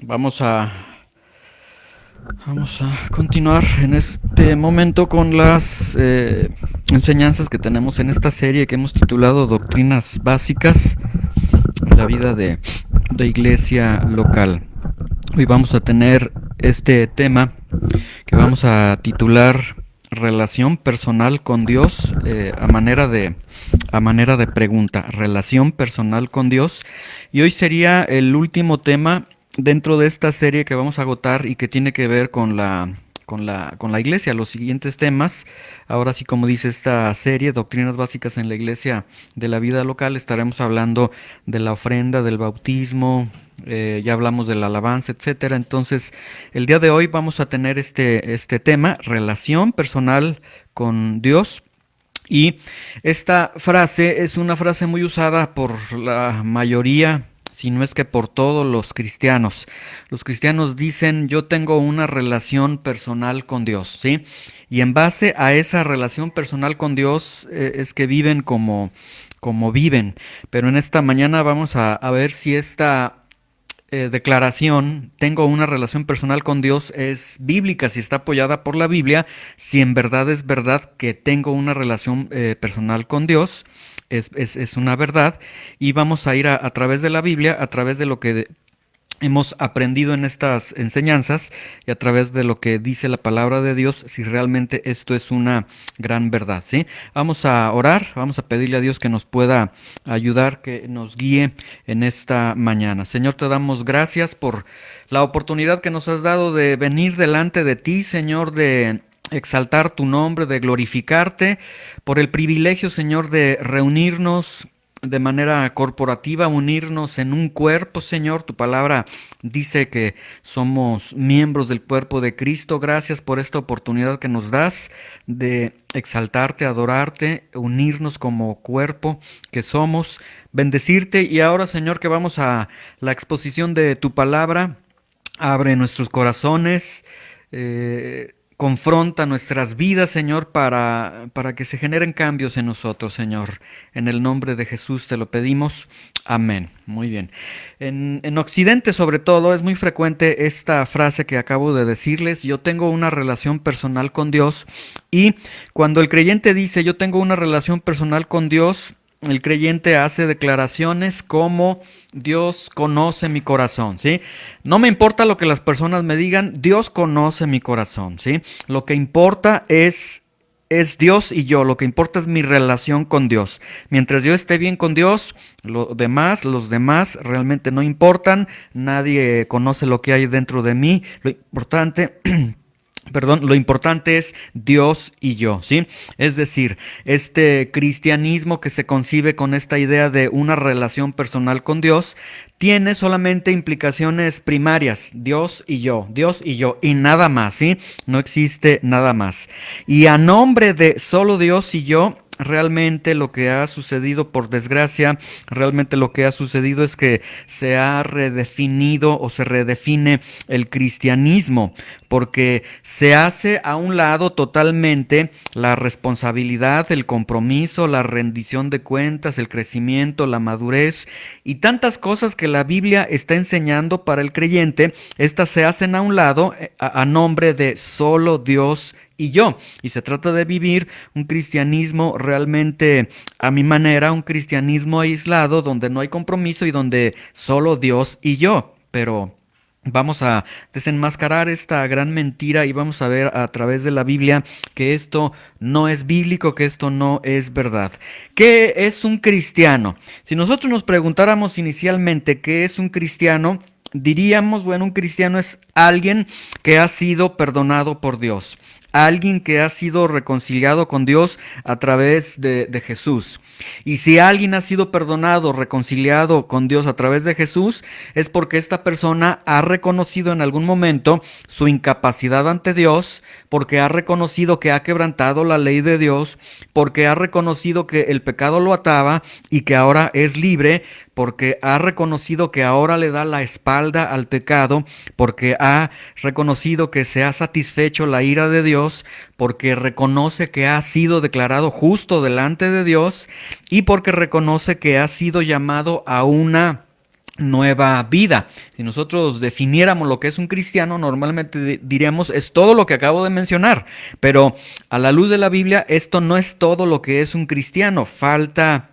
Vamos a, vamos a continuar en este momento con las enseñanzas que tenemos en esta serie que hemos titulado Doctrinas Básicas en la vida de iglesia local. Hoy vamos a tener este tema que vamos a titular Relación personal con Dios, a manera de pregunta, relación personal con Dios. Y hoy sería el último tema dentro de esta serie que vamos a agotar y que tiene que ver con la iglesia. Los siguientes temas, ahora sí, como dice esta serie, Doctrinas Básicas en la Iglesia de la Vida Local, estaremos hablando de la ofrenda, del bautismo, ya hablamos de la alabanza, etcétera. Entonces, el día de hoy vamos a tener este tema, relación personal con Dios. Y esta frase es una frase muy usada por la mayoría, si no es que por todos los cristianos. Los cristianos dicen, yo tengo una relación personal con Dios, ¿sí? Y en base a esa relación personal con Dios es que viven como viven. Pero en esta mañana vamos a ver si esta declaración, tengo una relación personal con Dios, es bíblica, si está apoyada por la Biblia, si en verdad es verdad que tengo una relación personal con Dios, es una verdad, y vamos a ir a través de la Biblia, a través de lo que hemos aprendido en estas enseñanzas y a través de lo que dice la palabra de Dios, si realmente esto es una gran verdad, ¿sí? Vamos a orar, vamos a pedirle a Dios que nos pueda ayudar, que nos guíe en esta mañana. Señor, te damos gracias por la oportunidad que nos has dado de venir delante de ti, Señor, de exaltar tu nombre, de glorificarte, por el privilegio, Señor, de reunirnos de manera corporativa, unirnos en un cuerpo, Señor. Tu palabra dice que somos miembros del cuerpo de Cristo. Gracias por esta oportunidad que nos das de exaltarte, adorarte, unirnos como cuerpo que somos, bendecirte. Y ahora, Señor, que vamos a la exposición de tu palabra, abre nuestros corazones, confronta nuestras vidas, Señor, para que se generen cambios en nosotros, Señor. En el nombre de Jesús te lo pedimos. Amén. Muy bien. En Occidente, sobre todo, es muy frecuente esta frase que acabo de decirles. Yo tengo una relación personal con Dios. Y cuando el creyente dice, yo tengo una relación personal con Dios, el creyente hace declaraciones como Dios conoce mi corazón, ¿sí? No me importa lo que las personas me digan, Dios conoce mi corazón, ¿sí? Lo que importa es Dios y yo, lo que importa es mi relación con Dios. Mientras yo esté bien con Dios, los demás realmente no importan, nadie conoce lo que hay dentro de mí, lo importante Perdón, lo importante es Dios y yo, ¿sí? Es decir, este cristianismo que se concibe con esta idea de una relación personal con Dios tiene solamente implicaciones primarias, Dios y yo, y nada más, ¿sí? No existe nada más. Y a nombre de solo Dios y yo, realmente lo que ha sucedido, por desgracia, realmente lo que ha sucedido es que se ha redefinido o se redefine el cristianismo, porque se hace a un lado totalmente la responsabilidad, el compromiso, la rendición de cuentas, el crecimiento, la madurez y tantas cosas que la Biblia está enseñando para el creyente. Estas se hacen a un lado a nombre de solo Dios y yo. Y se trata de vivir un cristianismo realmente a mi manera, un cristianismo aislado donde no hay compromiso y donde solo Dios y yo. Pero vamos a desenmascarar esta gran mentira y vamos a ver a través de la Biblia que esto no es bíblico, que esto no es verdad. ¿Qué es un cristiano? Si nosotros nos preguntáramos inicialmente qué es un cristiano, diríamos, bueno, un cristiano es alguien que ha sido perdonado por Dios, alguien que ha sido reconciliado con Dios a través de Jesús. Y si alguien ha sido perdonado, reconciliado con Dios a través de Jesús, es porque esta persona ha reconocido en algún momento su incapacidad ante Dios, porque ha reconocido que ha quebrantado la ley de Dios, porque ha reconocido que el pecado lo ataba y que ahora es libre, porque ha reconocido que ahora le da la espalda al pecado, porque ha reconocido que se ha satisfecho la ira de Dios, porque reconoce que ha sido declarado justo delante de Dios y porque reconoce que ha sido llamado a una nueva vida. Si nosotros definiéramos lo que es un cristiano, normalmente diríamos es todo lo que acabo de mencionar, pero a la luz de la Biblia esto no es todo lo que es un cristiano, falta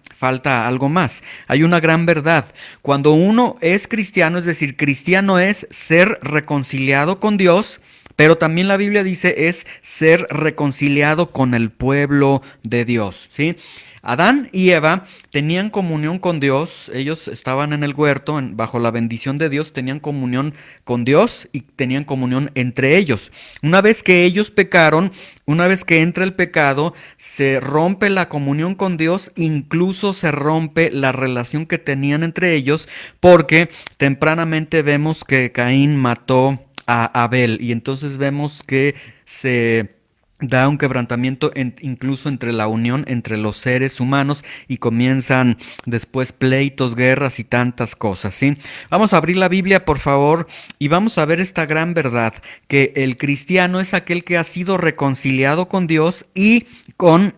algo más. Hay una gran verdad. Cuando uno es cristiano, es decir, cristiano es ser reconciliado con Dios, pero también la Biblia dice es ser reconciliado con el pueblo de Dios, ¿sí? Adán y Eva tenían comunión con Dios, ellos estaban en el huerto bajo la bendición de Dios, tenían comunión con Dios y tenían comunión entre ellos. Una vez que ellos pecaron, una vez que entra el pecado, se rompe la comunión con Dios, incluso se rompe la relación que tenían entre ellos, porque tempranamente vemos que Caín mató a Abel y entonces vemos que se da un quebrantamiento incluso entre la unión entre los seres humanos y comienzan después pleitos, guerras y tantas cosas, ¿sí? Vamos a abrir la Biblia, por favor, y vamos a ver esta gran verdad, que el cristiano es aquel que ha sido reconciliado con Dios y con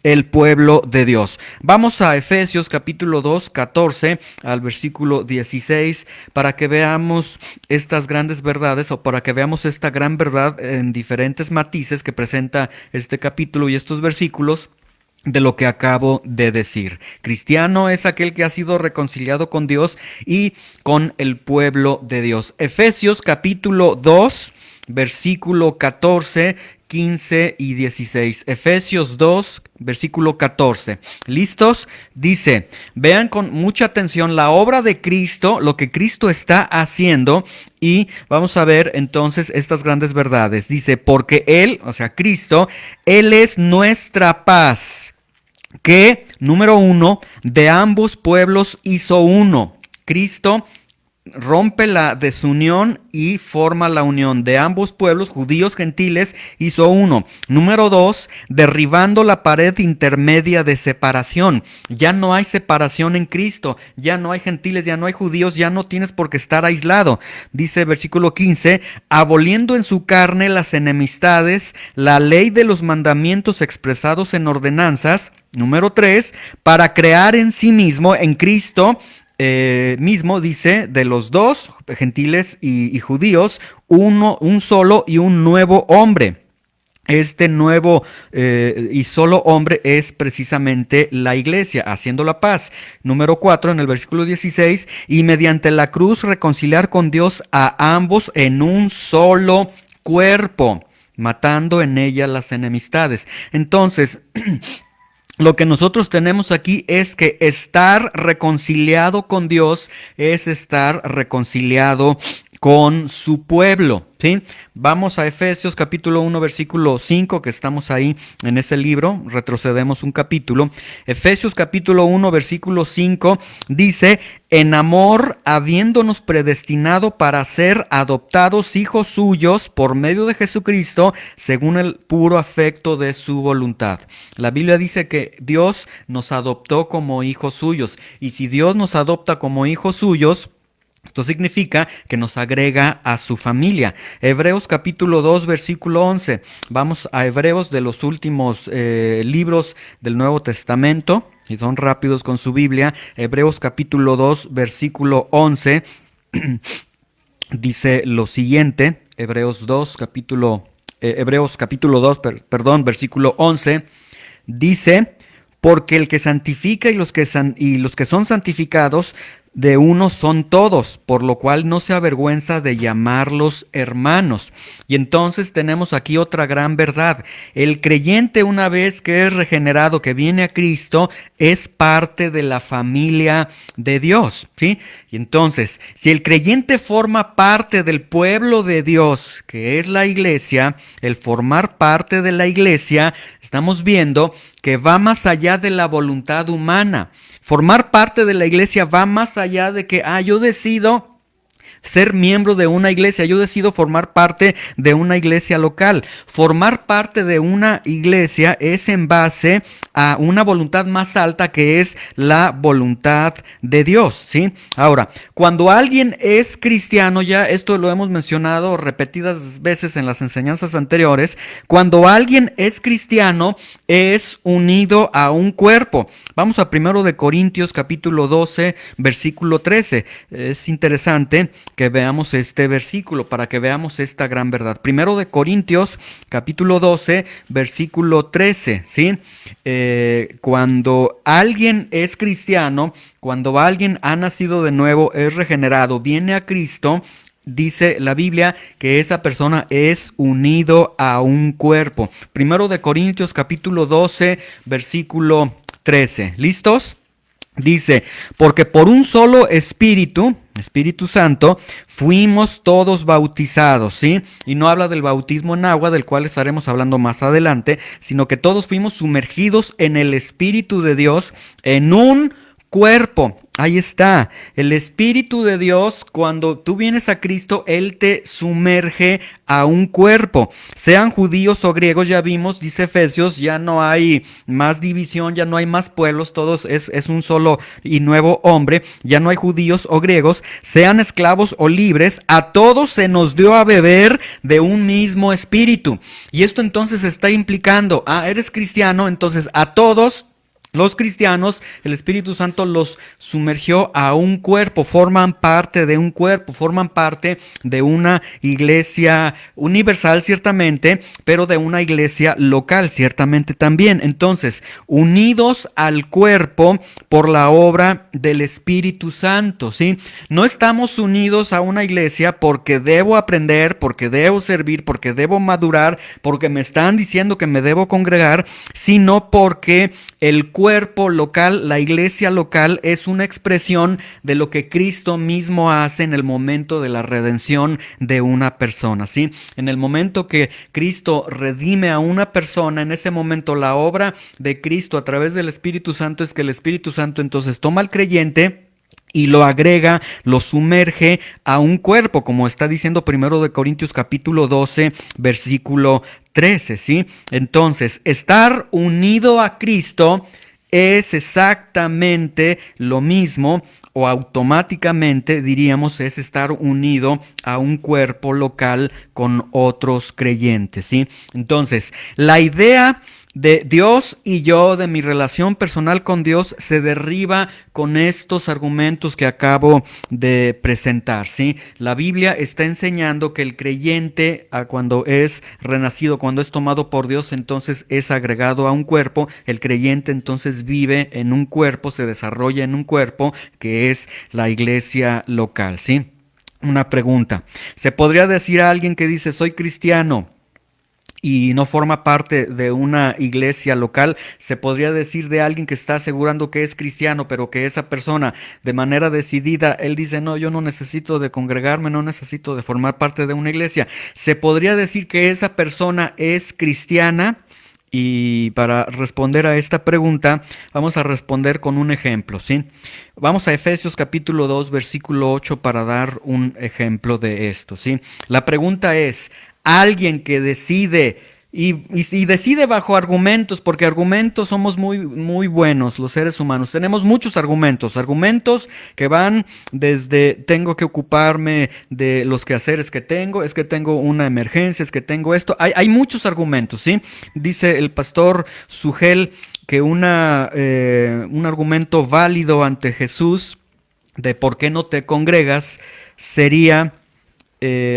el pueblo de Dios. Vamos a Efesios capítulo 2, 14 al versículo 16 para que veamos estas grandes verdades o para que veamos esta gran verdad en diferentes matices que presenta este capítulo y estos versículos de lo que acabo de decir. Cristiano es aquel que ha sido reconciliado con Dios y con el pueblo de Dios. Efesios capítulo 2, versículo 14, 15 y 16. Efesios 2, versículo 14. ¿Listos? Dice, vean con mucha atención la obra de Cristo, lo que Cristo está haciendo, y vamos a ver entonces estas grandes verdades. Dice, porque Él, o sea, Cristo, Él es nuestra paz, que, número uno, de ambos pueblos hizo uno. Cristo rompe la desunión y forma la unión de ambos pueblos, judíos, gentiles, hizo uno. Número dos, derribando la pared intermedia de separación. Ya no hay separación en Cristo, ya no hay gentiles, ya no hay judíos, ya no tienes por qué estar aislado. Dice versículo 15, aboliendo en su carne las enemistades, la ley de los mandamientos expresados en ordenanzas. Número 3, para crear en sí mismo, en Cristo, mismo dice, de los dos, gentiles y judíos, un solo y un nuevo hombre. Este nuevo y solo hombre es precisamente la iglesia, haciendo la paz. Número 4, en el versículo 16, y mediante la cruz reconciliar con Dios a ambos en un solo cuerpo, matando en ella las enemistades. Entonces, lo que nosotros tenemos aquí es que estar reconciliado con Dios es estar reconciliado con su pueblo, ¿sí? Vamos a Efesios capítulo 1 versículo 5, que estamos ahí en ese libro, retrocedemos un capítulo. Efesios capítulo 1 versículo 5 dice, en amor habiéndonos predestinado para ser adoptados hijos suyos por medio de Jesucristo, según el puro afecto de su voluntad. La Biblia dice que Dios nos adoptó como hijos suyos, y si Dios nos adopta como hijos suyos, esto significa que nos agrega a su familia. Hebreos capítulo 2, versículo 11. Vamos a Hebreos, de los últimos libros del Nuevo Testamento, y son rápidos con su Biblia. Hebreos capítulo 2, versículo 11, dice lo siguiente. Hebreos capítulo 2, versículo 11, dice, porque el que santifica y los que son santificados de uno son todos, por lo cual no se avergüenza de llamarlos hermanos. Y entonces tenemos aquí otra gran verdad. El creyente, una vez que es regenerado, que viene a Cristo, es parte de la familia de Dios, ¿sí? Y entonces, si el creyente forma parte del pueblo de Dios, que es la iglesia, el formar parte de la iglesia, estamos viendo que va más allá de la voluntad humana. Formar parte de la iglesia va más allá de que, yo decido ser miembro de una iglesia. Yo decido formar parte de una iglesia local. Formar parte de una iglesia es en base a una voluntad más alta, que es la voluntad de Dios, ¿sí? Ahora, cuando alguien es cristiano, ya esto lo hemos mencionado repetidas veces en las enseñanzas anteriores, cuando alguien es cristiano es unido a un cuerpo. Vamos a 1 Corintios capítulo 12, versículo 13. Es interesante que veamos este versículo para que veamos esta gran verdad. 1 Corintios capítulo 12, versículo 13, ¿sí? Cuando alguien es cristiano, cuando alguien ha nacido de nuevo, es regenerado, viene a Cristo, dice la Biblia que esa persona es unido a un cuerpo. 1 Corintios capítulo 12, versículo 13. ¿Listos? Dice, porque por un solo Espíritu, Espíritu Santo, fuimos todos bautizados, ¿sí? Y no habla del bautismo en agua, del cual estaremos hablando más adelante, sino que todos fuimos sumergidos en el Espíritu de Dios en un cuerpo. Ahí está, el Espíritu de Dios, cuando tú vienes a Cristo, Él te sumerge a un cuerpo. Sean judíos o griegos, ya vimos, dice Efesios, ya no hay más división, ya no hay más pueblos, todos es un solo y nuevo hombre, ya no hay judíos o griegos, sean esclavos o libres, a todos se nos dio a beber de un mismo Espíritu. Y esto entonces está implicando, eres cristiano, entonces a todos los cristianos, el Espíritu Santo los sumergió a un cuerpo, forman parte de un cuerpo, forman parte de una iglesia universal ciertamente, pero de una iglesia local ciertamente también. Entonces, unidos al cuerpo por la obra del Espíritu Santo, ¿sí? No estamos unidos a una iglesia porque debo aprender, porque debo servir, porque debo madurar, porque me están diciendo que me debo congregar, sino porque el cuerpo local, la iglesia local, es una expresión de lo que Cristo mismo hace en el momento de la redención de una persona, ¿sí? En el momento que Cristo redime a una persona, en ese momento la obra de Cristo a través del Espíritu Santo es que el Espíritu Santo entonces toma al creyente y lo agrega, lo sumerge a un cuerpo, como está diciendo 1 Corintios capítulo 12, versículo 13, ¿sí? Entonces, estar unido a Cristo es exactamente lo mismo, o automáticamente diríamos es estar unido a un cuerpo local con otros creyentes, ¿sí? Entonces, la idea de Dios y yo, de mi relación personal con Dios, se derriba con estos argumentos que acabo de presentar, ¿sí? La Biblia está enseñando que el creyente, cuando es renacido, cuando es tomado por Dios, entonces es agregado a un cuerpo. El creyente entonces vive en un cuerpo, se desarrolla en un cuerpo que es la iglesia local, ¿sí? Una pregunta. ¿Se podría decir a alguien que dice soy cristiano y no forma parte de una iglesia local? Se podría decir de alguien que está asegurando que es cristiano, pero que esa persona de manera decidida, él dice, no, yo no necesito de congregarme, no necesito de formar parte de una iglesia? Se podría decir que esa persona es cristiana. Y para responder a esta pregunta, vamos a responder con un ejemplo, ¿sí? Vamos a Efesios capítulo 2, versículo 8 para dar un ejemplo de esto, ¿sí? La pregunta es, alguien que decide y decide bajo argumentos, porque argumentos somos muy buenos los seres humanos. Tenemos muchos argumentos que van desde tengo que ocuparme de los quehaceres que tengo, es que tengo una emergencia, es que tengo esto. Hay muchos argumentos, ¿sí? Dice el pastor Sugel que un argumento válido ante Jesús de por qué no te congregas sería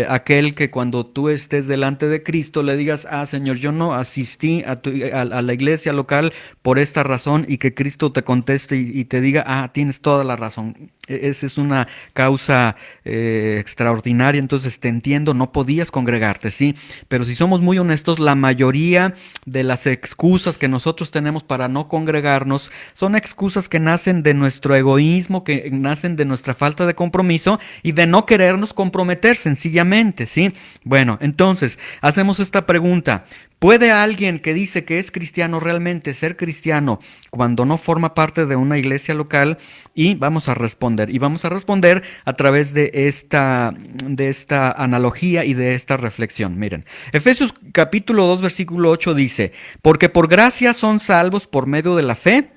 aquel que cuando tú estés delante de Cristo le digas, Señor, yo no asistí a la iglesia local por esta razón, y que Cristo te conteste y te diga, tienes toda la razón. Esa es una causa extraordinaria, entonces te entiendo, no podías congregarte, ¿sí? Pero si somos muy honestos, la mayoría de las excusas que nosotros tenemos para no congregarnos son excusas que nacen de nuestro egoísmo, que nacen de nuestra falta de compromiso y de no querernos comprometer sencillamente, ¿sí? Bueno, entonces, hacemos esta pregunta. ¿Puede alguien que dice que es cristiano realmente ser cristiano cuando no forma parte de una iglesia local? Y vamos a responder. Y vamos a responder a través de esta analogía y de esta reflexión. Miren, Efesios capítulo 2, versículo 8 dice, porque por gracia son salvos por medio de la fe,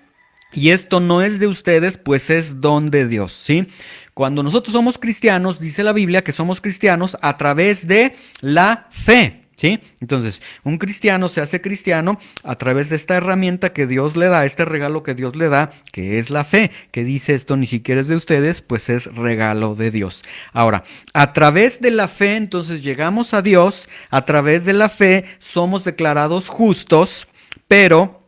y esto no es de ustedes, pues es don de Dios, ¿sí? Cuando nosotros somos cristianos, dice la Biblia que somos cristianos a través de la fe. ¿Sí? Entonces, un cristiano se hace cristiano a través de esta herramienta que Dios le da, este regalo que Dios le da, que es la fe, que dice esto ni siquiera es de ustedes, pues es regalo de Dios. Ahora, a través de la fe, entonces llegamos a Dios, a través de la fe somos declarados justos, pero...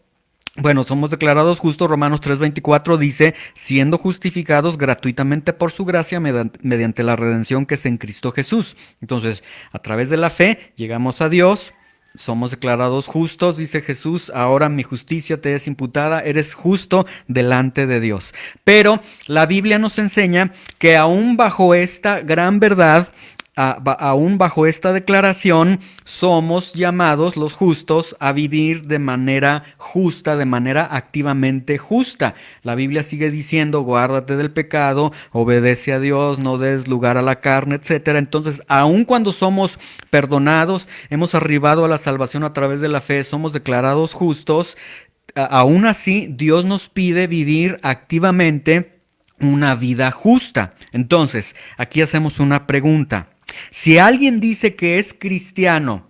Bueno, somos declarados justos, Romanos 3:24 dice, siendo justificados gratuitamente por su gracia mediante la redención que es en Cristo Jesús. Entonces, a través de la fe llegamos a Dios, somos declarados justos, dice Jesús, ahora mi justicia te es imputada, eres justo delante de Dios. Pero la Biblia nos enseña que aún bajo esta gran verdad, aún bajo esta declaración, somos llamados los justos a vivir de manera justa, de manera activamente justa. La Biblia sigue diciendo, guárdate del pecado, obedece a Dios, no des lugar a la carne, etc. Entonces, aun cuando somos perdonados, hemos arribado a la salvación a través de la fe, somos declarados justos, aún así Dios nos pide vivir activamente una vida justa. Entonces, aquí hacemos una pregunta. Si alguien dice que es cristiano,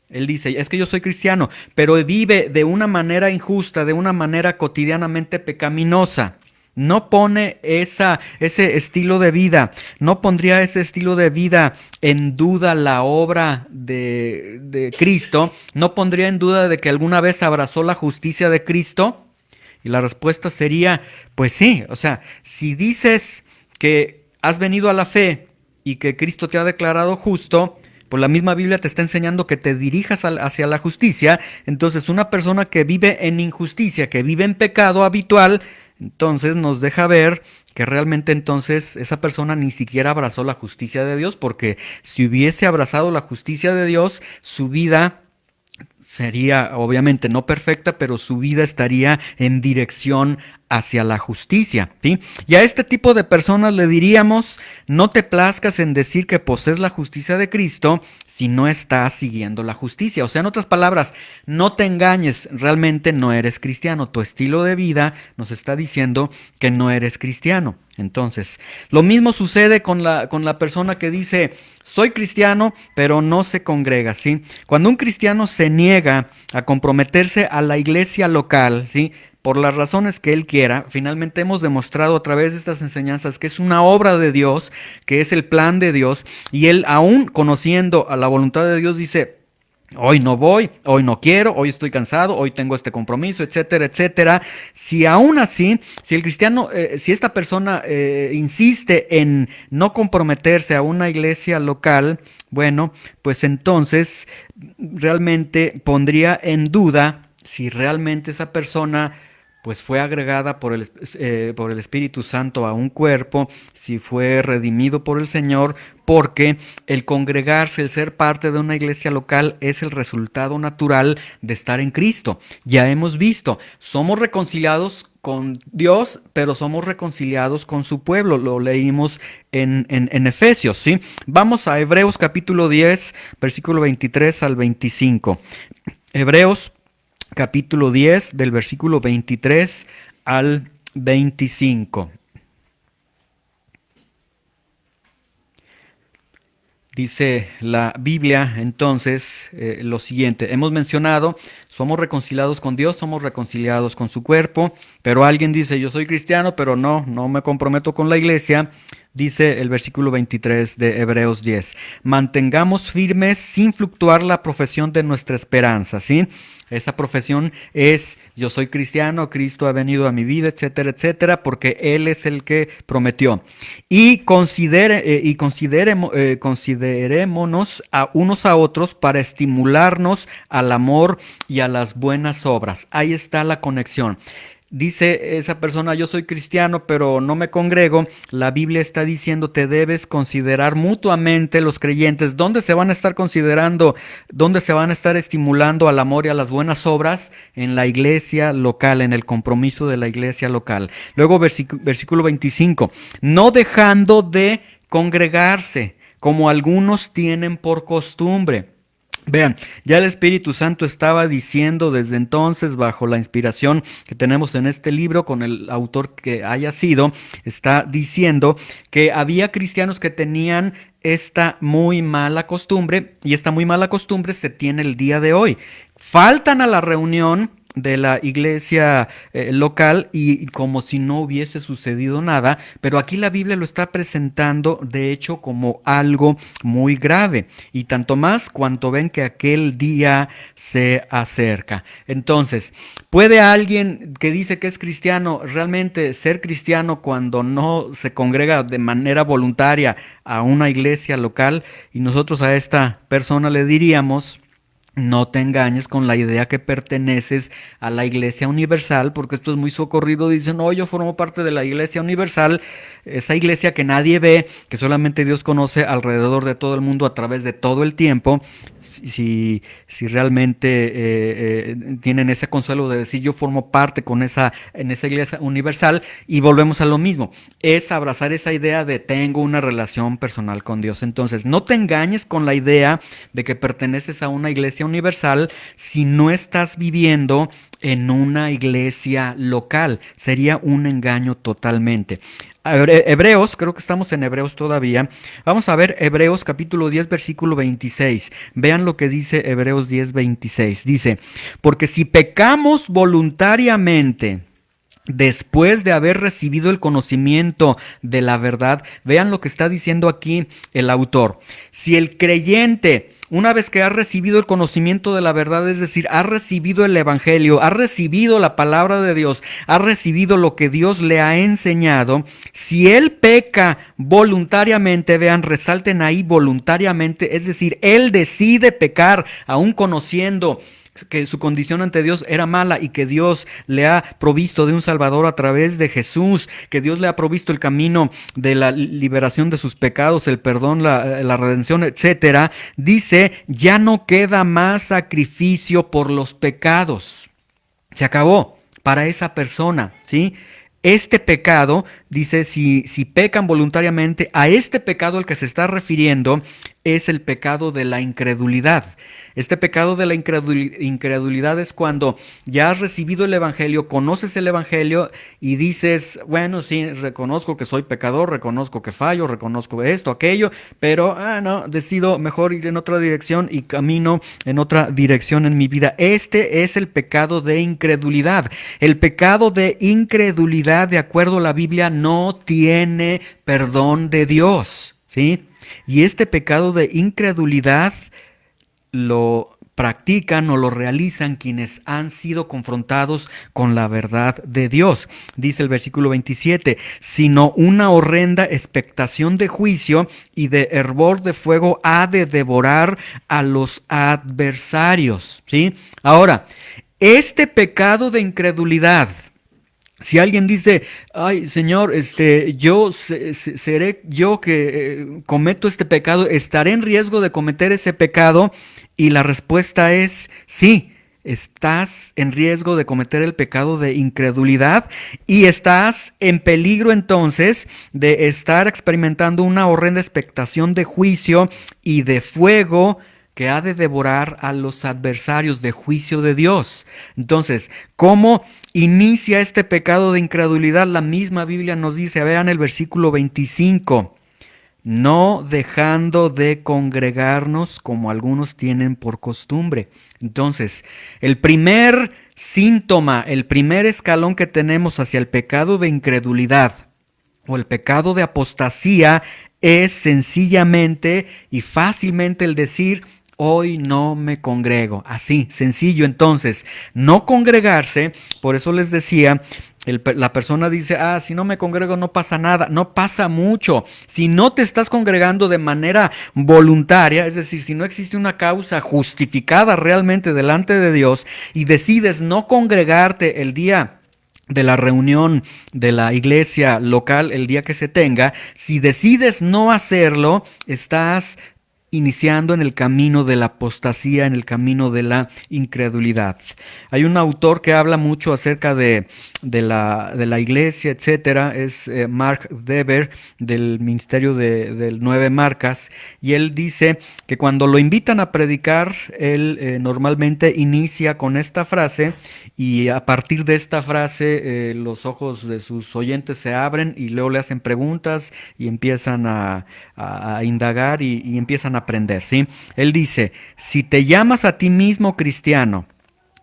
él dice, es que yo soy cristiano, pero vive de una manera injusta, de una manera cotidianamente pecaminosa, no pone ese estilo de vida, no pondría ese estilo de vida en duda la obra de Cristo, no pondría en duda de que alguna vez abrazó la justicia de Cristo. Y la respuesta sería, pues sí, o sea, si dices que has venido a la fe y que Cristo te ha declarado justo, pues la misma Biblia te está enseñando que te dirijas hacia la justicia. Entonces, una persona que vive en injusticia, que vive en pecado habitual, entonces nos deja ver que realmente entonces esa persona ni siquiera abrazó la justicia de Dios, porque si hubiese abrazado la justicia de Dios, su vida sería obviamente no perfecta, pero su vida estaría en dirección hacia la justicia, ¿sí? Y a este tipo de personas le diríamos, no te plazcas en decir que posees la justicia de Cristo si no estás siguiendo la justicia. O sea, en otras palabras, no te engañes, realmente no eres cristiano. Tu estilo de vida nos está diciendo que no eres cristiano. Entonces, lo mismo sucede con la persona que dice, soy cristiano, pero no se congrega, ¿sí? Cuando un cristiano se niega a comprometerse a la iglesia local, ¿sí?, por las razones que él quiera, finalmente hemos demostrado a través de estas enseñanzas que es una obra de Dios, que es el plan de Dios, y él aún conociendo a la voluntad de Dios dice, hoy no voy, hoy no quiero, hoy estoy cansado, hoy tengo este compromiso, etcétera, etcétera. Si aún así, si el cristiano, si esta persona insiste en no comprometerse a una iglesia local, bueno, pues entonces realmente pondría en duda si realmente esa persona pues fue agregada por el Espíritu Santo a un cuerpo, si fue redimido por el Señor, porque el congregarse, el ser parte de una iglesia local es el resultado natural de estar en Cristo. Ya hemos visto, somos reconciliados con Dios, pero somos reconciliados con su pueblo, lo leímos en Efesios, ¿sí? Vamos a Hebreos capítulo 10, versículo 23 al 25. Hebreos capítulo 10, del versículo 23 al 25. Dice la Biblia entonces lo siguiente, hemos mencionado, somos reconciliados con Dios, somos reconciliados con su cuerpo, pero alguien dice, yo soy cristiano, pero no me comprometo con la iglesia. Dice el versículo 23 de Hebreos 10, mantengamos firmes sin fluctuar la profesión de nuestra esperanza, ¿sí? Esa profesión es, yo soy cristiano, Cristo ha venido a mi vida, etcétera, etcétera, porque Él es el que prometió. Y considerémonos a unos a otros para estimularnos al amor y a las buenas obras. Ahí está la conexión. dice esa persona, yo soy cristiano, pero no me congrego, la Biblia está diciendo, te debes considerar mutuamente los creyentes, ¿dónde se van a estar considerando, dónde se van a estar estimulando al amor y a las buenas obras? En la iglesia local, en el compromiso de la iglesia local. Luego versículo 25, no dejando de congregarse, como algunos tienen por costumbre. Vean, ya el Espíritu Santo estaba diciendo desde entonces, bajo la inspiración que tenemos en este libro, con el autor que haya sido, está diciendo que había cristianos que tenían esta muy mala costumbre, y esta muy mala costumbre se tiene el día de hoy. Faltan a la reunión de la iglesia local y como si no hubiese sucedido nada, pero aquí la Biblia lo está presentando de hecho como algo muy grave, y tanto más cuanto ven que aquel día se acerca. Entonces, ¿puede alguien que dice que es cristiano realmente ser cristiano cuando no se congrega de manera voluntaria a una iglesia local? Y nosotros a esta persona le diríamos: no te engañes con la idea que perteneces a la Iglesia Universal, porque esto es muy socorrido. Dicen, no, yo formo parte de la Iglesia Universal, esa iglesia que nadie ve, que solamente Dios conoce alrededor de todo el mundo a través de todo el tiempo. Si realmente tienen ese consuelo de decir, yo formo parte en esa Iglesia Universal, y volvemos a lo mismo, es abrazar esa idea de tengo una relación personal con Dios. Entonces, no te engañes con la idea de que perteneces a una iglesia universal si no estás viviendo en una iglesia local. Sería un engaño totalmente. Hebreos, creo que estamos en Hebreos todavía. Vamos a ver Hebreos capítulo 10, versículo 26. Vean lo que dice Hebreos 10, 26. Dice, porque si pecamos voluntariamente después de haber recibido el conocimiento de la verdad, vean lo que está diciendo aquí el autor. Si el creyente, una vez que ha recibido el conocimiento de la verdad, es decir, ha recibido el evangelio, ha recibido la palabra de Dios, ha recibido lo que Dios le ha enseñado, si él peca voluntariamente, vean, resalten ahí voluntariamente, es decir, él decide pecar aún conociendo que su condición ante Dios era mala y que Dios le ha provisto de un Salvador a través de Jesús, que Dios le ha provisto el camino de la liberación de sus pecados, el perdón, la redención, etcétera. Dice, ya no queda más sacrificio por los pecados. Se acabó para esa persona, ¿sí? Este pecado, dice, si pecan voluntariamente, a este pecado al que se está refiriendo es el pecado de la incredulidad. Este pecado de la incredulidad es cuando ya has recibido el evangelio, conoces el evangelio y dices, bueno, sí, reconozco que soy pecador, reconozco que fallo, reconozco esto, aquello, pero no, decido mejor ir en otra dirección y camino en otra dirección en mi vida. Este es el pecado de incredulidad. El pecado de incredulidad, de acuerdo a la Biblia, no tiene perdón de Dios, ¿sí? Y este pecado de incredulidad lo practican o lo realizan quienes han sido confrontados con la verdad de Dios. Dice el versículo 27, sino una horrenda expectación de juicio y de hervor de fuego ha de devorar a los adversarios, ¿sí? Ahora, este pecado de incredulidad, si alguien dice, ay Señor, yo seré yo que cometo este pecado, ¿estaré en riesgo de cometer ese pecado? Y la respuesta es sí, estás en riesgo de cometer el pecado de incredulidad y estás en peligro entonces de estar experimentando una horrenda expectación de juicio y de fuego que ha de devorar a los adversarios, de juicio de Dios. Entonces, ¿cómo inicia este pecado de incredulidad? La misma Biblia nos dice, vean el versículo 25, no dejando de congregarnos como algunos tienen por costumbre. Entonces, el primer síntoma, el primer escalón que tenemos hacia el pecado de incredulidad o el pecado de apostasía es sencillamente y fácilmente el decir, hoy no me congrego. Así, sencillo. Entonces, no congregarse, por eso les decía, la persona dice, si no me congrego no pasa nada. No pasa mucho. Si no te estás congregando de manera voluntaria, es decir, si no existe una causa justificada realmente delante de Dios y decides no congregarte el día de la reunión de la iglesia local el día que se tenga, si decides no hacerlo, estás iniciando en el camino de la apostasía, en el camino de la incredulidad. Hay un autor que habla mucho acerca de la iglesia, etcétera, es Mark Dever, del Ministerio del Nueve Marcas, y él dice que cuando lo invitan a predicar, él normalmente inicia con esta frase, y a partir de esta frase los ojos de sus oyentes se abren y luego le hacen preguntas y empiezan a indagar y empiezan a aprender, ¿sí? Él dice, si te llamas a ti mismo cristiano,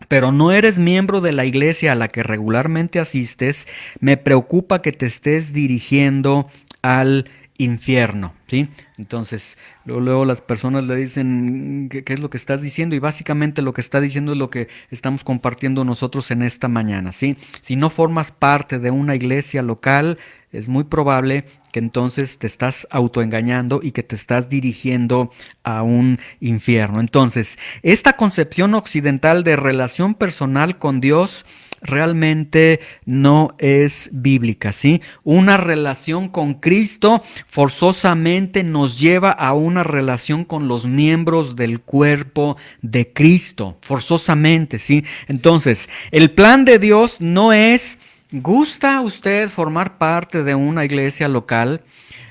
pero no eres miembro de la iglesia a la que regularmente asistes, me preocupa que te estés dirigiendo al infierno, ¿sí? Entonces, luego las personas le dicen, ¿qué es lo que estás diciendo? Y básicamente lo que está diciendo es lo que estamos compartiendo nosotros en esta mañana, ¿sí? Si no formas parte de una iglesia local, es muy probable que entonces te estás autoengañando y que te estás dirigiendo a un infierno. Entonces, esta concepción occidental de relación personal con Dios realmente no es bíblica, ¿sí? Una relación con Cristo forzosamente nos lleva a una relación con los miembros del cuerpo de Cristo, forzosamente, ¿sí? Entonces, el plan de Dios no es, ¿gusta usted formar parte de una iglesia local?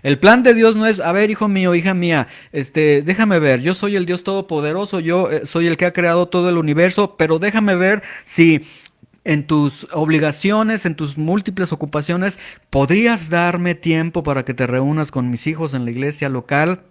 El plan de Dios no es, a ver, hijo mío, hija mía, déjame ver, yo soy el Dios Todopoderoso, yo soy el que ha creado todo el universo, pero déjame ver si en tus obligaciones, en tus múltiples ocupaciones, ¿podrías darme tiempo para que te reúnas con mis hijos en la iglesia local?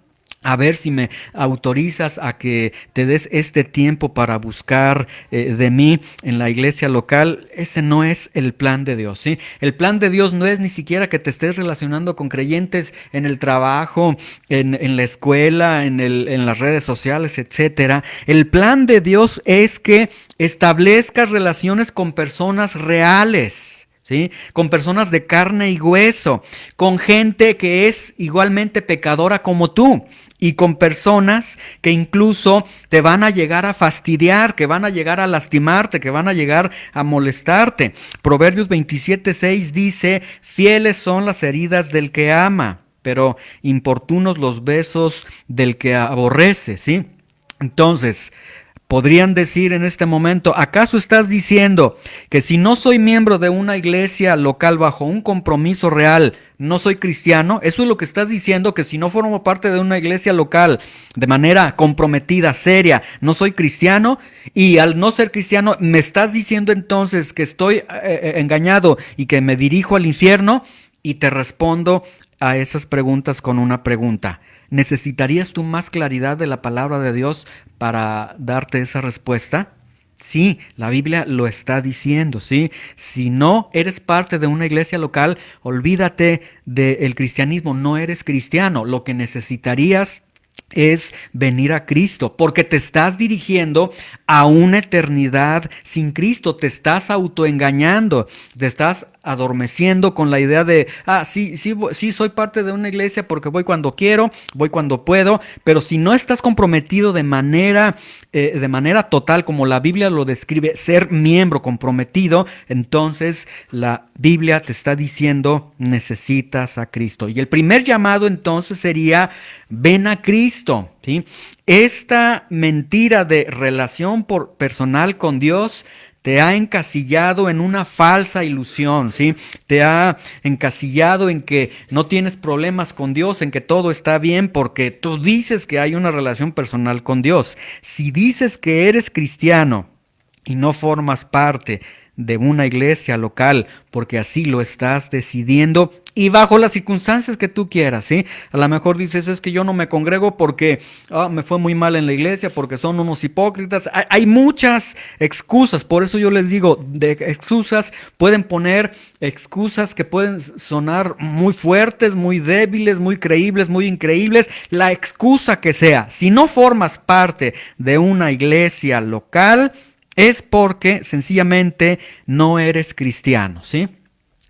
A ver si me autorizas a que te des este tiempo para buscar de mí en la iglesia local. Ese no es el plan de Dios, ¿sí? El plan de Dios no es ni siquiera que te estés relacionando con creyentes en el trabajo, en la escuela, en las redes sociales, etcétera. El plan de Dios es que establezcas relaciones con personas reales, ¿sí? Con personas de carne y hueso, con gente que es igualmente pecadora como tú. Y con personas que incluso te van a llegar a fastidiar, que van a llegar a lastimarte, que van a llegar a molestarte. Proverbios 27:6 dice, fieles son las heridas del que ama, pero importunos los besos del que aborrece, ¿sí? Entonces, podrían decir en este momento, ¿acaso estás diciendo que si no soy miembro de una iglesia local bajo un compromiso real, no soy cristiano? Eso es lo que estás diciendo, que si no formo parte de una iglesia local de manera comprometida, seria, no soy cristiano, y al no ser cristiano, ¿me estás diciendo entonces que estoy engañado y que me dirijo al infierno? Y te respondo a esas preguntas con una pregunta. ¿Necesitarías tú más claridad de la palabra de Dios para darte esa respuesta? Sí, la Biblia lo está diciendo, ¿sí? Si no eres parte de una iglesia local, olvídate del cristianismo, no eres cristiano. Lo que necesitarías es venir a Cristo, porque te estás dirigiendo a una eternidad sin Cristo, te estás autoengañando, te estás adormeciendo con la idea de, sí, soy parte de una iglesia porque voy cuando quiero, voy cuando puedo, pero si no estás comprometido de manera total, como la Biblia lo describe, ser miembro comprometido, entonces la Biblia te está diciendo, necesitas a Cristo. Y el primer llamado entonces sería, ven a Cristo, ¿sí? Esta mentira de relación personal con Dios te ha encasillado en una falsa ilusión, ¿sí? Te ha encasillado en que no tienes problemas con Dios, en que todo está bien porque tú dices que hay una relación personal con Dios. Si dices que eres cristiano y no formas parte de una iglesia local porque así lo estás decidiendo y bajo las circunstancias que tú quieras, ¿sí? A lo mejor dices, es que yo no me congrego porque me fue muy mal en la iglesia, porque son unos hipócritas. Hay muchas excusas, por eso yo les digo, de excusas pueden poner excusas que pueden sonar muy fuertes, muy débiles, muy creíbles, muy increíbles, la excusa que sea. Si no formas parte de una iglesia local, es porque sencillamente no eres cristiano, ¿sí?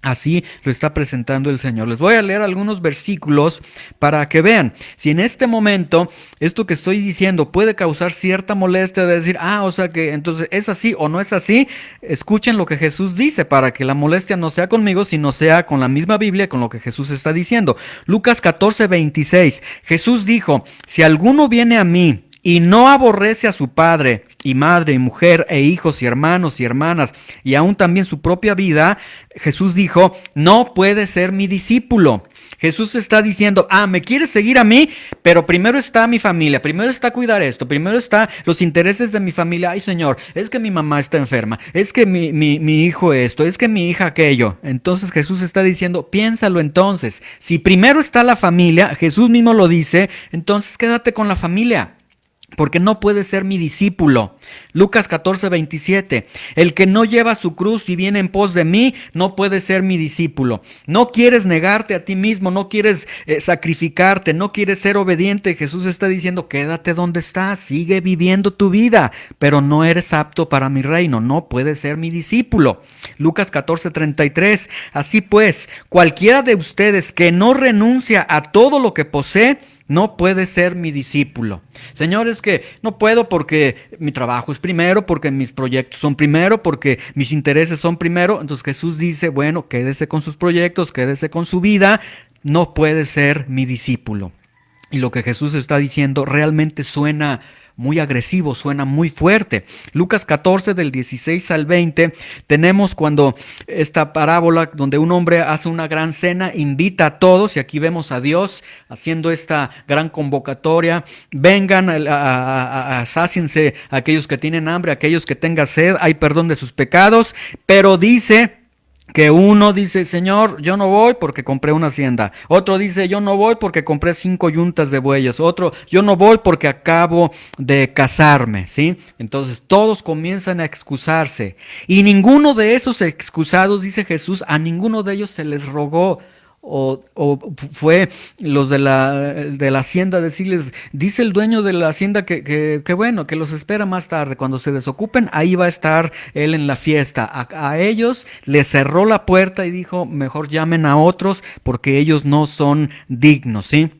Así lo está presentando el Señor. Les voy a leer algunos versículos para que vean. Si en este momento esto que estoy diciendo puede causar cierta molestia de decir, o sea que entonces es así o no es así, escuchen lo que Jesús dice para que la molestia no sea conmigo, sino sea con la misma Biblia, con lo que Jesús está diciendo. Lucas 14:26. Jesús dijo, si alguno viene a mí y no aborrece a su padre y madre y mujer e hijos y hermanos y hermanas y aún también su propia vida, Jesús dijo, no puede ser mi discípulo. Jesús está diciendo, me quieres seguir a mí, pero primero está mi familia, primero está cuidar esto, primero está los intereses de mi familia. Ay, Señor, es que mi mamá está enferma, es que mi hijo esto, es que mi hija aquello. Entonces Jesús está diciendo, piénsalo entonces. Si primero está la familia, Jesús mismo lo dice, entonces quédate con la familia, porque no puede ser mi discípulo. Lucas 14:27. El que no lleva su cruz y viene en pos de mí, no puede ser mi discípulo. No quieres negarte a ti mismo, no quieres sacrificarte, no quieres ser obediente. Jesús está diciendo, quédate donde estás, sigue viviendo tu vida, pero no eres apto para mi reino, no puedes ser mi discípulo. Lucas 14:33. Así pues, cualquiera de ustedes que no renuncia a todo lo que posee, no puede ser mi discípulo. Señor, es que no puedo porque mi trabajo es primero, porque mis proyectos son primero, porque mis intereses son primero. Entonces Jesús dice, bueno, quédese con sus proyectos, quédese con su vida, no puede ser mi discípulo. Y lo que Jesús está diciendo realmente suena muy agresivo, suena muy fuerte. Lucas 14 del 16 al 20 tenemos cuando esta parábola donde un hombre hace una gran cena, invita a todos y aquí vemos a Dios haciendo esta gran convocatoria. Vengan, sáciense aquellos que tienen hambre, aquellos que tengan sed, hay perdón de sus pecados, pero dice que uno dice, Señor, yo no voy porque compré una hacienda. Otro dice, yo no voy porque compré 5 yuntas de bueyes. Otro, yo no voy porque acabo de casarme, ¿sí? Entonces todos comienzan a excusarse. Y ninguno de esos excusados, dice Jesús, a ninguno de ellos se les rogó. O fue los de la hacienda decirles, dice el dueño de la hacienda que bueno, que los espera más tarde, cuando se desocupen, ahí va a estar él en la fiesta. A ellos les cerró la puerta y dijo, mejor llamen a otros porque ellos no son dignos, ¿sí?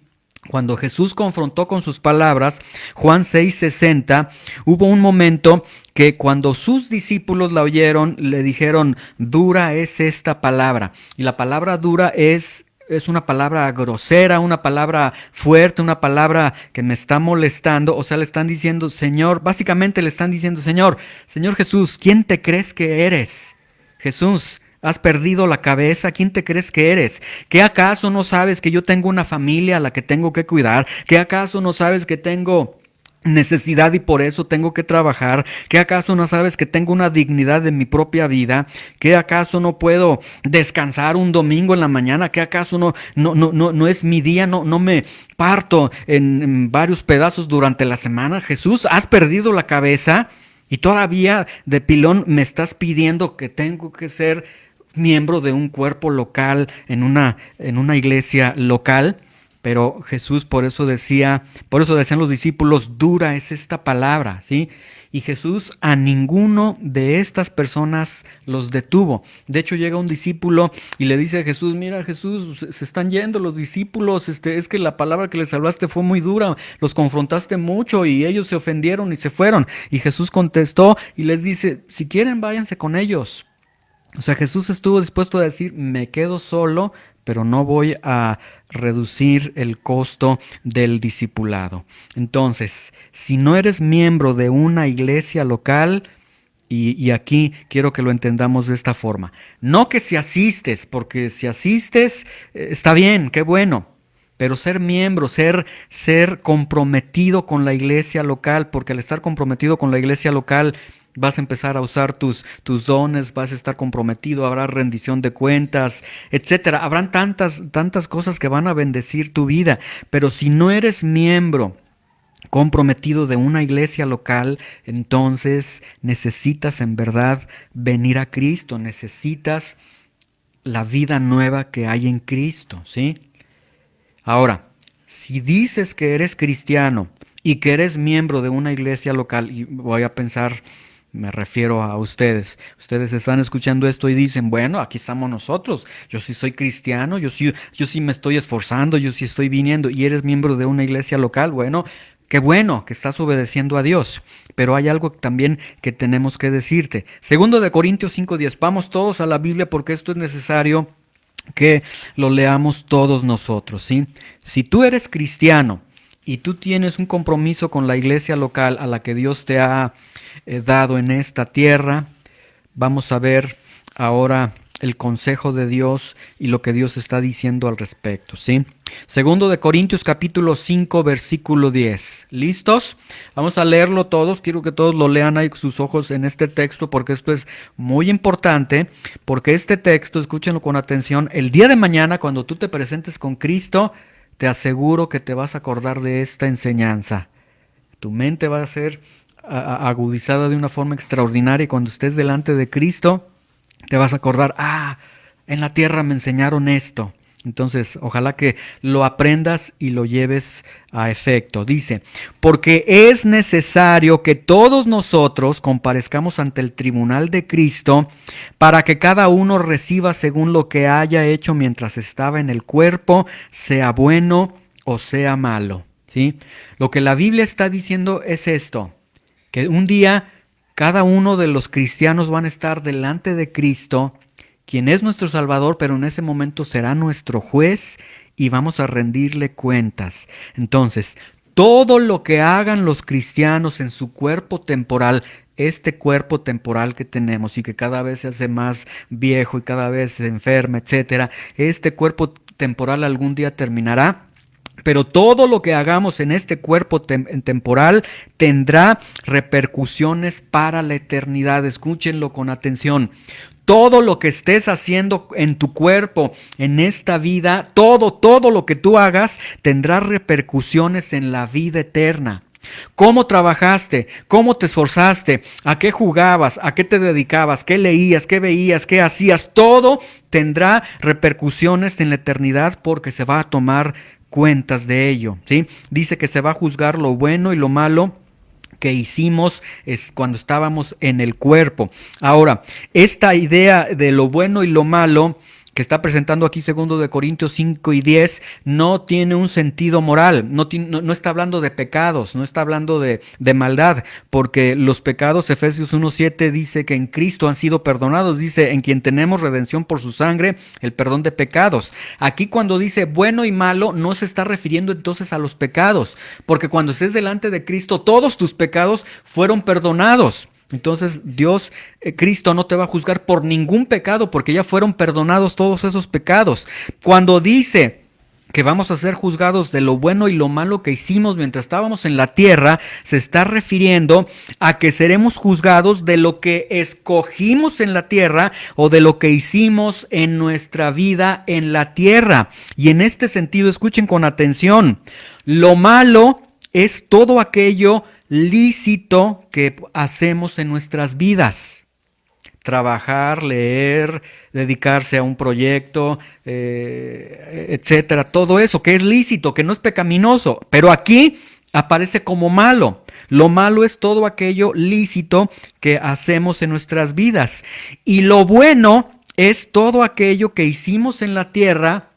Cuando Jesús confrontó con sus palabras, Juan 6:60, hubo un momento que cuando sus discípulos la oyeron, le dijeron, dura es esta palabra. Y la palabra dura es una palabra grosera, una palabra fuerte, una palabra que me está molestando. O sea, le están diciendo, Señor, básicamente le están diciendo, Señor Jesús, ¿quién te crees que eres? Jesús, ¿has perdido la cabeza? ¿Quién te crees que eres? ¿Qué acaso no sabes que yo tengo una familia a la que tengo que cuidar? ¿Qué acaso no sabes que tengo necesidad y por eso tengo que trabajar? ¿Qué acaso no sabes que tengo una dignidad de mi propia vida? ¿Qué acaso no puedo descansar un domingo en la mañana? ¿Qué acaso no es mi día? No me parto en varios pedazos durante la semana. Jesús, ¿has perdido la cabeza? Y todavía de pilón me estás pidiendo que tengo que ser miembro de un cuerpo local en una iglesia local. Pero Jesús por eso decían los discípulos, dura es esta palabra, ¿sí? Y Jesús a ninguno de estas personas los detuvo. De hecho llega un discípulo y le dice a Jesús, mira Jesús, se están yendo los discípulos, es que la palabra que les hablaste fue muy dura, los confrontaste mucho y ellos se ofendieron y se fueron. Y Jesús contestó y les dice, si quieren váyanse con ellos. O sea, Jesús estuvo dispuesto a decir, me quedo solo, pero no voy a reducir el costo del discipulado. Entonces, si no eres miembro de una iglesia local, y aquí quiero que lo entendamos de esta forma, no que si asistes, porque si asistes está bien, qué bueno, pero ser miembro, ser comprometido con la iglesia local, porque al estar comprometido con la iglesia local, vas a empezar a usar tus dones, vas a estar comprometido, habrá rendición de cuentas, etcétera. Habrán tantas cosas que van a bendecir tu vida, pero si no eres miembro comprometido de una iglesia local, entonces necesitas en verdad venir a Cristo, necesitas la vida nueva que hay en Cristo, ¿sí? Ahora, si dices que eres cristiano y que eres miembro de una iglesia local, y voy a pensar Me refiero a ustedes. Ustedes están escuchando esto y dicen, bueno, aquí estamos nosotros. Yo sí soy cristiano, yo sí me estoy esforzando, yo sí estoy viniendo y eres miembro de una iglesia local. Qué bueno que estás obedeciendo a Dios. Pero hay algo también que tenemos que decirte. Segundo de Corintios 5:10. Vamos todos a la Biblia porque esto es necesario que lo leamos todos nosotros, ¿sí? Si tú eres cristiano y tú tienes un compromiso con la iglesia local a la que Dios te ha dado en esta tierra, vamos a ver ahora el consejo de Dios y lo que Dios está diciendo al respecto, ¿sí? Segundo de Corintios capítulo 5 versículo 10. ¿Listos? Vamos a leerlo todos. Quiero que todos lo lean ahí con sus ojos en este texto porque esto es muy importante. Porque este texto, escúchenlo con atención, el día de mañana cuando tú te presentes con Cristo, te aseguro que te vas a acordar de esta enseñanza. Tu mente va a ser agudizada de una forma extraordinaria y cuando estés delante de Cristo, te vas a acordar, en la tierra me enseñaron esto. Entonces, ojalá que lo aprendas y lo lleves a efecto. Dice, porque es necesario que todos nosotros comparezcamos ante el tribunal de Cristo para que cada uno reciba según lo que haya hecho mientras estaba en el cuerpo, sea bueno o sea malo. ¿Sí? Lo que la Biblia está diciendo es esto, que un día cada uno de los cristianos van a estar delante de Cristo, quien es nuestro Salvador, pero en ese momento será nuestro juez y vamos a rendirle cuentas. Entonces, todo lo que hagan los cristianos en su cuerpo temporal, este cuerpo temporal que tenemos y que cada vez se hace más viejo y cada vez se enferma, etcétera, este cuerpo temporal algún día terminará. Pero todo lo que hagamos en este cuerpo temporal tendrá repercusiones para la eternidad. Escúchenlo con atención. Todo lo que estés haciendo en tu cuerpo, en esta vida, todo lo que tú hagas tendrá repercusiones en la vida eterna. ¿Cómo trabajaste? ¿Cómo te esforzaste? ¿A qué jugabas? ¿A qué te dedicabas? ¿Qué leías? ¿Qué veías? ¿Qué hacías? Todo tendrá repercusiones en la eternidad porque se va a tomar cuentas de ello, ¿sí? Dice que se va a juzgar lo bueno y lo malo que hicimos es cuando estábamos en el cuerpo. Ahora, esta idea de lo bueno y lo malo que está presentando aquí segundo de Corintios 5 y 10 no tiene un sentido moral, no está hablando de pecados, no está hablando de maldad, porque los pecados, Efesios 1:7 dice que en Cristo han sido perdonados, dice en quien tenemos redención por su sangre, el perdón de pecados. Aquí cuando dice bueno y malo no se está refiriendo entonces a los pecados, porque cuando estés delante de Cristo todos tus pecados fueron perdonados. Entonces Dios, Cristo no te va a juzgar por ningún pecado porque ya fueron perdonados todos esos pecados. Cuando dice que vamos a ser juzgados de lo bueno y lo malo que hicimos mientras estábamos en la tierra, se está refiriendo a que seremos juzgados de lo que escogimos en la tierra o de lo que hicimos en nuestra vida en la tierra. Y en este sentido, escuchen con atención, lo malo es todo aquello lícito que hacemos en nuestras vidas. Trabajar, leer, dedicarse a un proyecto, etcétera. Todo eso que es lícito, que no es pecaminoso. Pero aquí aparece como malo. Lo malo es todo aquello lícito que hacemos en nuestras vidas. Y lo bueno es todo aquello que hicimos en la tierra,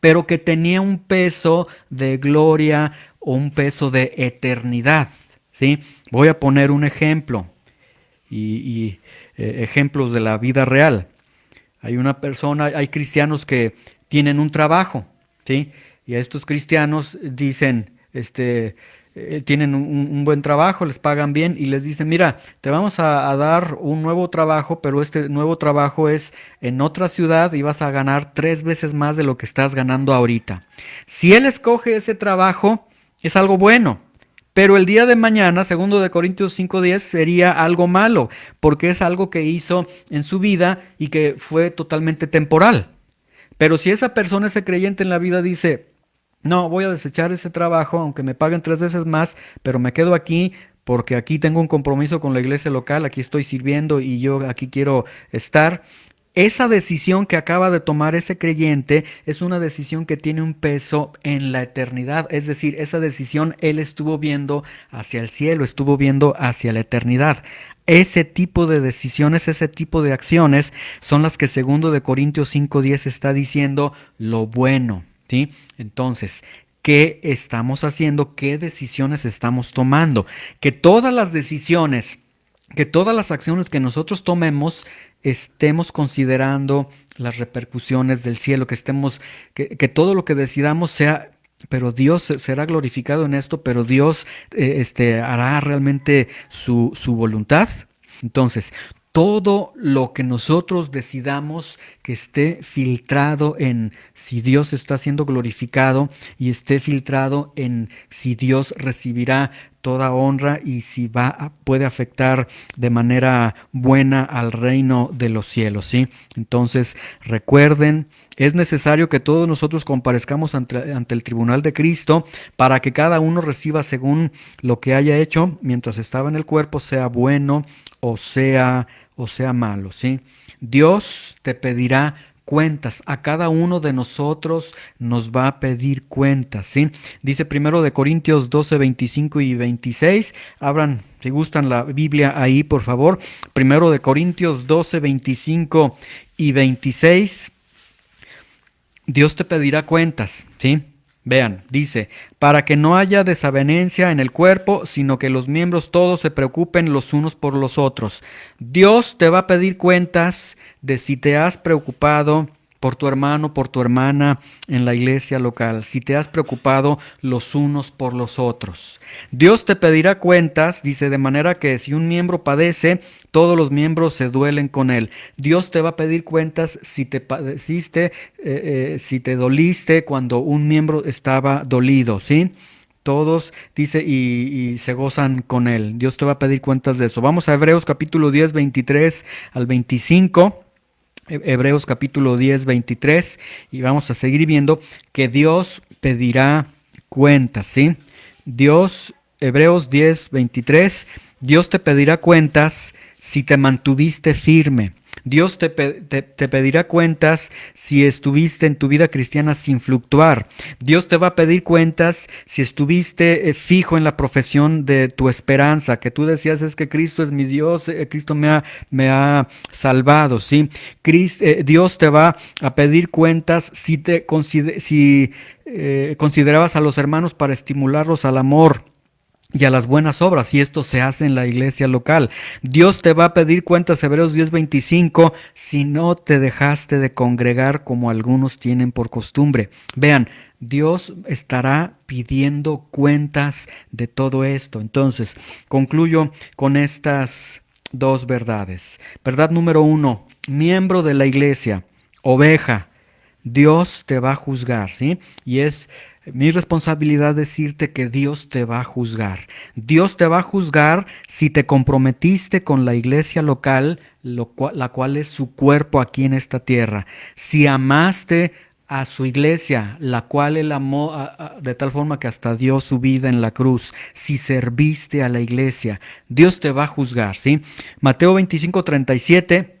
pero que tenía un peso de gloria o un peso de eternidad. ¿Sí? Voy a poner un ejemplo y ejemplos de la vida real. Hay cristianos que tienen un trabajo, ¿sí? Y a estos cristianos dicen, tienen un buen trabajo, les pagan bien y les dicen, mira, te vamos a dar un nuevo trabajo, pero este nuevo trabajo es en otra ciudad y vas a ganar 3 veces más de lo que estás ganando ahorita. Si él escoge ese trabajo, es algo bueno. Pero el día de mañana, segundo de Corintios 5:10, sería algo malo, porque es algo que hizo en su vida y que fue totalmente temporal. Pero si esa persona, ese creyente en la vida dice, no, voy a desechar ese trabajo, aunque me paguen 3 veces más, pero me quedo aquí porque aquí tengo un compromiso con la iglesia local, aquí estoy sirviendo y yo aquí quiero estar. Esa decisión que acaba de tomar ese creyente es una decisión que tiene un peso en la eternidad. Es decir, esa decisión él estuvo viendo hacia el cielo, estuvo viendo hacia la eternidad. Ese tipo de decisiones, ese tipo de acciones son las que segundo de Corintios 5:10 está diciendo lo bueno, ¿sí? Entonces, ¿qué estamos haciendo? ¿Qué decisiones estamos tomando? Que todas las decisiones, que todas las acciones que nosotros tomemos, estemos considerando las repercusiones del cielo, que todo lo que decidamos sea, pero Dios será glorificado en esto, pero Dios hará realmente su voluntad. Entonces, todo lo que nosotros decidamos que esté filtrado en si Dios está siendo glorificado y esté filtrado en si Dios recibirá toda honra y si puede afectar de manera buena al reino de los cielos, ¿sí? Entonces, recuerden, es necesario que todos nosotros comparezcamos ante el tribunal de Cristo para que cada uno reciba según lo que haya hecho mientras estaba en el cuerpo, sea bueno o sea malo, ¿sí? Dios te pedirá cuentas, a cada uno de nosotros nos va a pedir cuentas, ¿sí? Dice primero de Corintios 12, 25 y 26, abran si gustan la Biblia ahí por favor, primero de Corintios 12, 25 y 26, Dios te pedirá cuentas, ¿sí? Vean, dice, para que no haya desavenencia en el cuerpo, sino que los miembros todos se preocupen los unos por los otros. Dios te va a pedir cuentas de si te has preocupado por tu hermano, por tu hermana en la iglesia local, si te has preocupado los unos por los otros. Dios te pedirá cuentas, dice, de manera que si un miembro padece, todos los miembros se duelen con él. Dios te va a pedir cuentas si te padeciste, si te doliste cuando un miembro estaba dolido, ¿sí? Todos, dice, y se gozan con él. Dios te va a pedir cuentas de eso. Vamos a Hebreos capítulo 10, 23 al 25. Hebreos capítulo 10, 23, y vamos a seguir viendo que Dios pedirá cuentas, ¿sí? Hebreos 10, 23, Dios te pedirá cuentas si te mantuviste firme. Dios te pedirá cuentas si estuviste en tu vida cristiana sin fluctuar. Dios te va a pedir cuentas si estuviste fijo en la profesión de tu esperanza, que tú decías es que Cristo es mi Dios, Cristo me ha salvado, ¿sí? Dios te va a pedir cuentas si considerabas a los hermanos para estimularlos al amor y a las buenas obras, y esto se hace en la iglesia local. Dios te va a pedir cuentas, Hebreos 10:25, si no te dejaste de congregar como algunos tienen por costumbre. Vean, Dios estará pidiendo cuentas de todo esto. Entonces, concluyo con estas dos verdades. Verdad número 1, miembro de la iglesia, oveja, Dios te va a juzgar, ¿sí? Y es mi responsabilidad decirte que Dios te va a juzgar. Dios te va a juzgar si te comprometiste con la iglesia local, la cual es su cuerpo aquí en esta tierra. Si amaste a su iglesia, la cual él amó de tal forma que hasta dio su vida en la cruz. Si serviste a la iglesia, Dios te va a juzgar, ¿sí? Mateo 25:37.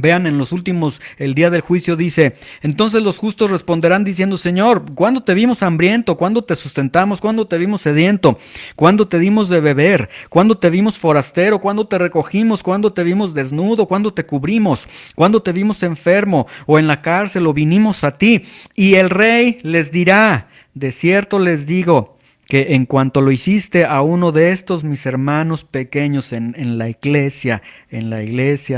Vean, en los últimos, el día del juicio dice, entonces los justos responderán diciendo, Señor, ¿cuándo te vimos hambriento? ¿Cuándo te sustentamos? ¿Cuándo te vimos sediento? ¿Cuándo te dimos de beber? ¿Cuándo te vimos forastero? ¿Cuándo te recogimos? ¿Cuándo te vimos desnudo? ¿Cuándo te cubrimos? ¿Cuándo te vimos enfermo o en la cárcel o vinimos a ti? Y el rey les dirá, de cierto les digo, que en cuanto lo hiciste a uno de estos mis hermanos pequeños en la iglesia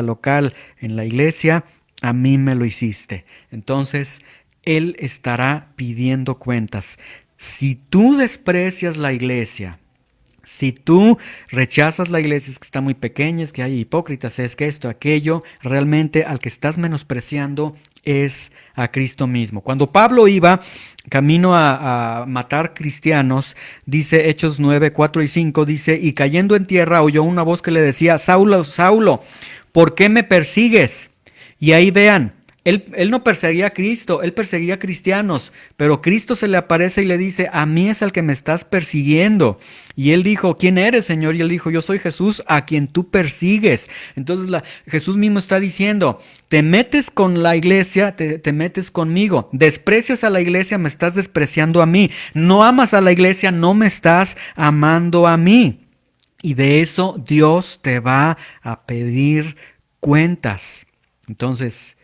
local, en la iglesia, a mí me lo hiciste. Entonces, Él estará pidiendo cuentas. Si tú desprecias la iglesia, si tú rechazas la iglesia, es que está muy pequeña, es que hay hipócritas, es que esto, aquello, realmente al que estás menospreciando es a Cristo mismo. Cuando Pablo iba camino a matar cristianos, dice Hechos 9, 4 y 5, dice, y cayendo en tierra oyó una voz que le decía, Saulo, Saulo, ¿por qué me persigues? Y ahí vean, él no perseguía a Cristo, él perseguía a cristianos, pero Cristo se le aparece y le dice, a mí es al que me estás persiguiendo. Y él dijo, ¿quién eres, Señor? Y él dijo, yo soy Jesús a quien tú persigues. Entonces Jesús mismo está diciendo, te metes con la iglesia, te metes conmigo. Desprecias a la iglesia, me estás despreciando a mí. No amas a la iglesia, no me estás amando a mí. Y de eso Dios te va a pedir cuentas. Entonces,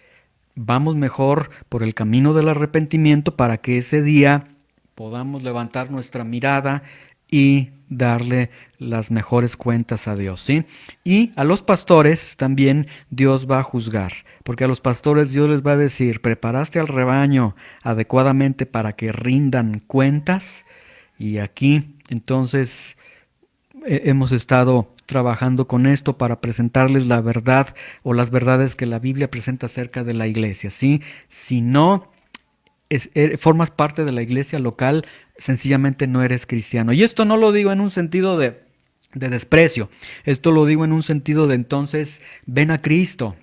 vamos mejor por el camino del arrepentimiento para que ese día podamos levantar nuestra mirada y darle las mejores cuentas a Dios, ¿sí? Y a los pastores también Dios va a juzgar, porque a los pastores Dios les va a decir, ¿preparaste al rebaño adecuadamente para que rindan cuentas? Y aquí entonces hemos estado trabajando con esto para presentarles la verdad o las verdades que la Biblia presenta acerca de la iglesia, ¿sí? Si no formas parte de la iglesia local, sencillamente no eres cristiano. Y esto no lo digo en un sentido de desprecio, esto lo digo en un sentido de entonces, ven a Cristo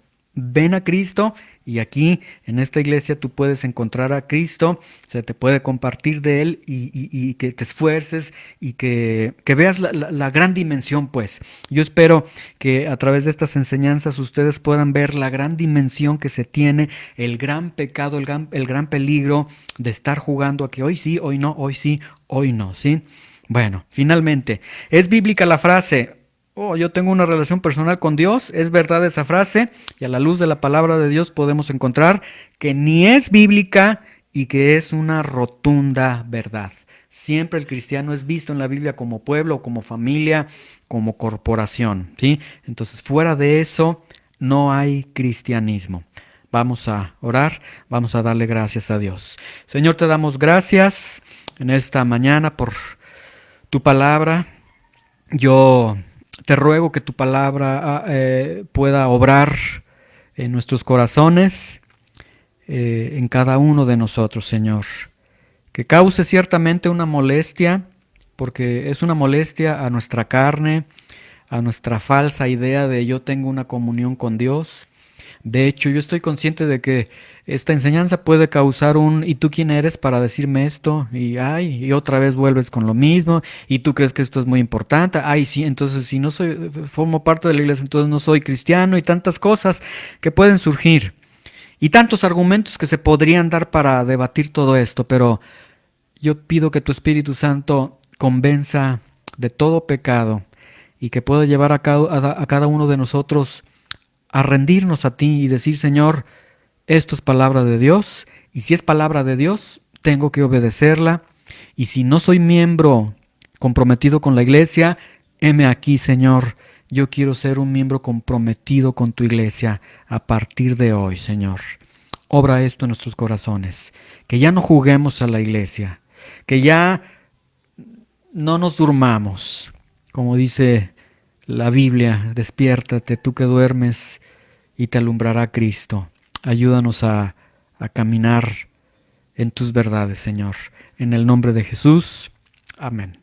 y aquí en esta iglesia tú puedes encontrar a Cristo, se te puede compartir de Él y que te esfuerces y que veas la gran dimensión pues. Yo espero que a través de estas enseñanzas ustedes puedan ver la gran dimensión que se tiene, el gran pecado, el gran peligro de estar jugando a que hoy sí, hoy no, hoy sí, hoy no, ¿sí? Bueno, finalmente, ¿es bíblica la frase? Oh, yo tengo una relación personal con Dios, ¿es verdad esa frase? Y a la luz de la palabra de Dios podemos encontrar que ni es bíblica y que es una rotunda verdad. Siempre el cristiano es visto en la Biblia como pueblo, como familia, como corporación, ¿sí? Entonces, fuera de eso, no hay cristianismo. Vamos a orar, vamos a darle gracias a Dios. Señor, te damos gracias en esta mañana por tu palabra. Yo te ruego que tu palabra pueda obrar en nuestros corazones, en cada uno de nosotros, Señor. Que cause ciertamente una molestia, porque es una molestia a nuestra carne, a nuestra falsa idea de yo tengo una comunión con Dios. De hecho, yo estoy consciente de que esta enseñanza puede causar un ¿y tú quién eres para decirme esto? Y ay, y otra vez vuelves con lo mismo, y tú crees que esto es muy importante. Ay, sí, entonces si no soy formo parte de la iglesia, entonces no soy cristiano y tantas cosas que pueden surgir. Y tantos argumentos que se podrían dar para debatir todo esto, pero yo pido que tu Espíritu Santo convenza de todo pecado y que pueda llevar a cada uno de nosotros a rendirnos a ti y decir, Señor, esto es palabra de Dios, y si es palabra de Dios, tengo que obedecerla, y si no soy miembro comprometido con la iglesia, heme aquí, Señor, yo quiero ser un miembro comprometido con tu iglesia a partir de hoy, Señor. Obra esto en nuestros corazones, que ya no juguemos a la iglesia, que ya no nos durmamos, como dice la Biblia, despiértate tú que duermes y te alumbrará Cristo. Ayúdanos a caminar en tus verdades, Señor. En el nombre de Jesús. Amén.